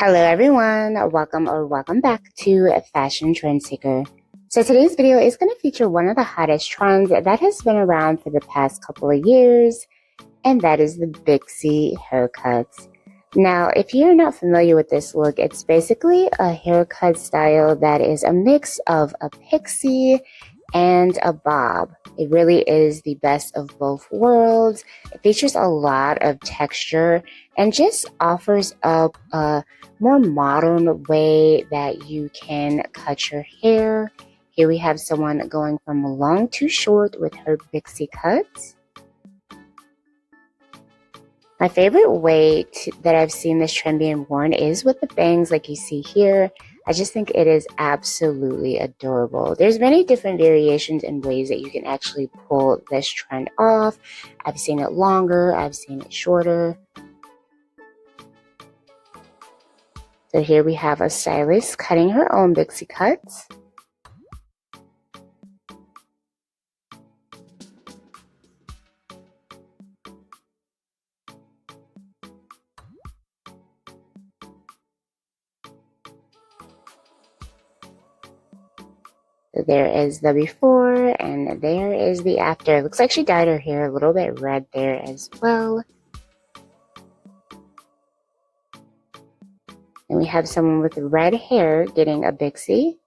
Hello everyone, welcome back to Fashion Trend Seeker. So today's video is going to feature one of the hottest trends that has been around for the past couple of years, and that is the Bixie haircuts. Now, if you're not familiar with this look, it's basically a haircut style that is a mix of a pixie and a bob. It really is the best of both worlds. It features a lot of texture and just offers up a more modern way that you can cut your hair. Here we have someone going from long to short with her Bixie cuts. My favorite way that I've seen this trend being worn is with the bangs like you see here. I just think it is absolutely adorable. There's many different variations and ways that you can actually pull this trend off. I've seen it longer, I've seen it shorter. So here we have a stylist cutting her own Bixie cuts. So there is the before and there is the after. It looks like she dyed her hair a little bit red there as well. And we have someone with red hair getting a Bixie.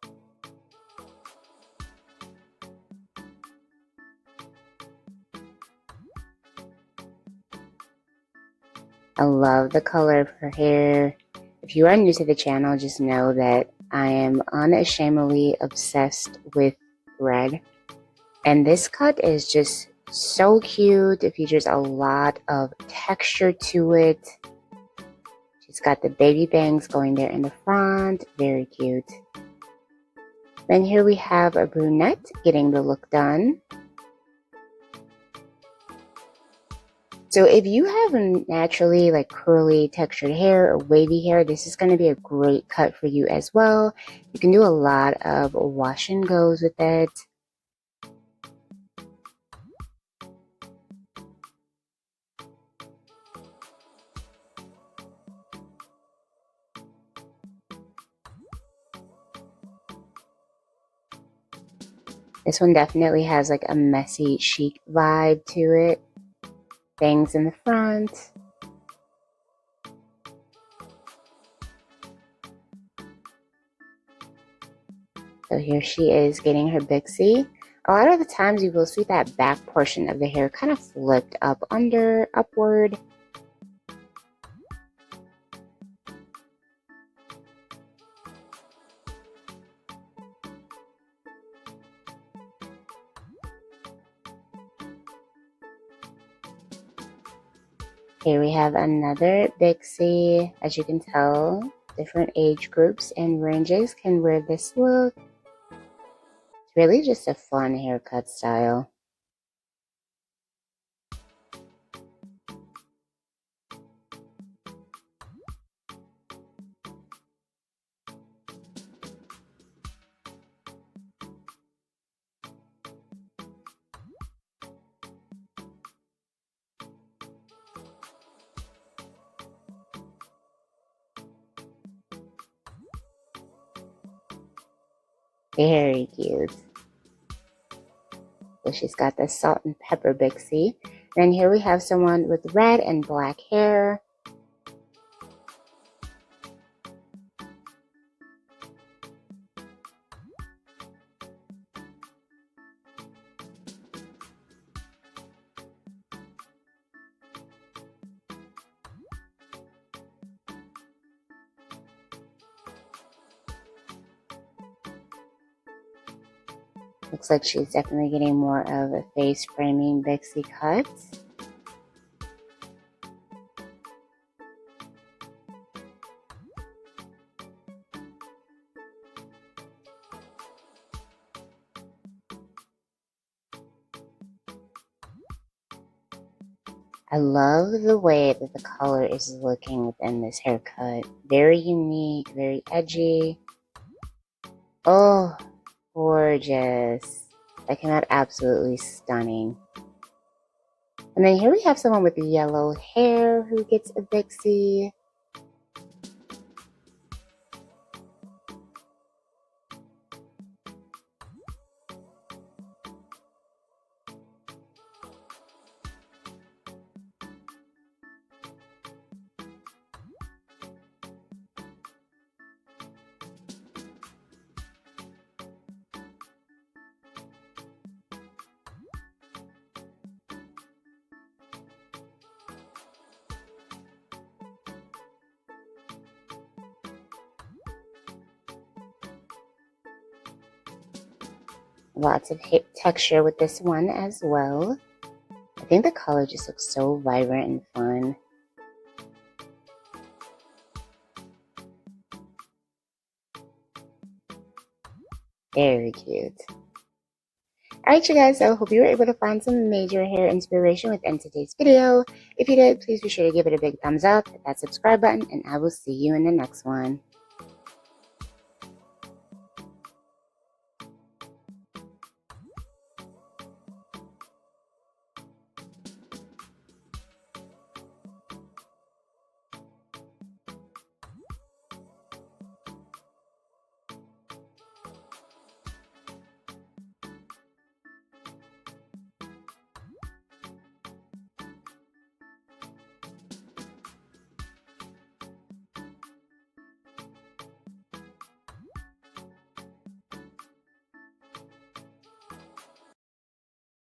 I love the color of her hair. If you are new to the channel, just know that I am unashamedly obsessed with red. And this cut is just so cute. It features a lot of texture to it. She's got the baby bangs going there in the front. Very cute. Then here we have a brunette getting the look done. So if you have naturally like curly textured hair or wavy hair, this is going to be a great cut for you as well. You can do a lot of wash and goes with it. This one definitely has like a messy chic vibe to it. Bangs in the front. So here she is getting her Bixie. A lot of the times you will see that back portion of the hair kind of flipped up upward. Here we have another Bixie. As you can tell, different age groups and ranges can wear this look. It's really just a fun haircut style. Very cute. So she's got the salt and pepper Bixie. And then here we have someone with red and black hair. Looks like she's definitely getting more of a face framing Bixie cut. I love the way that the color is looking within this haircut. Very unique, very edgy. Oh, gorgeous. That came out absolutely stunning. And then here we have someone with yellow hair who gets a Bixie. Lots of hip texture with this one as well. I think the color just looks so vibrant and fun. Very cute. Alright you guys, so I hope you were able to find some major hair inspiration within today's video. If you did, please be sure to give it a big thumbs up, hit that subscribe button, and I will see you in the next one.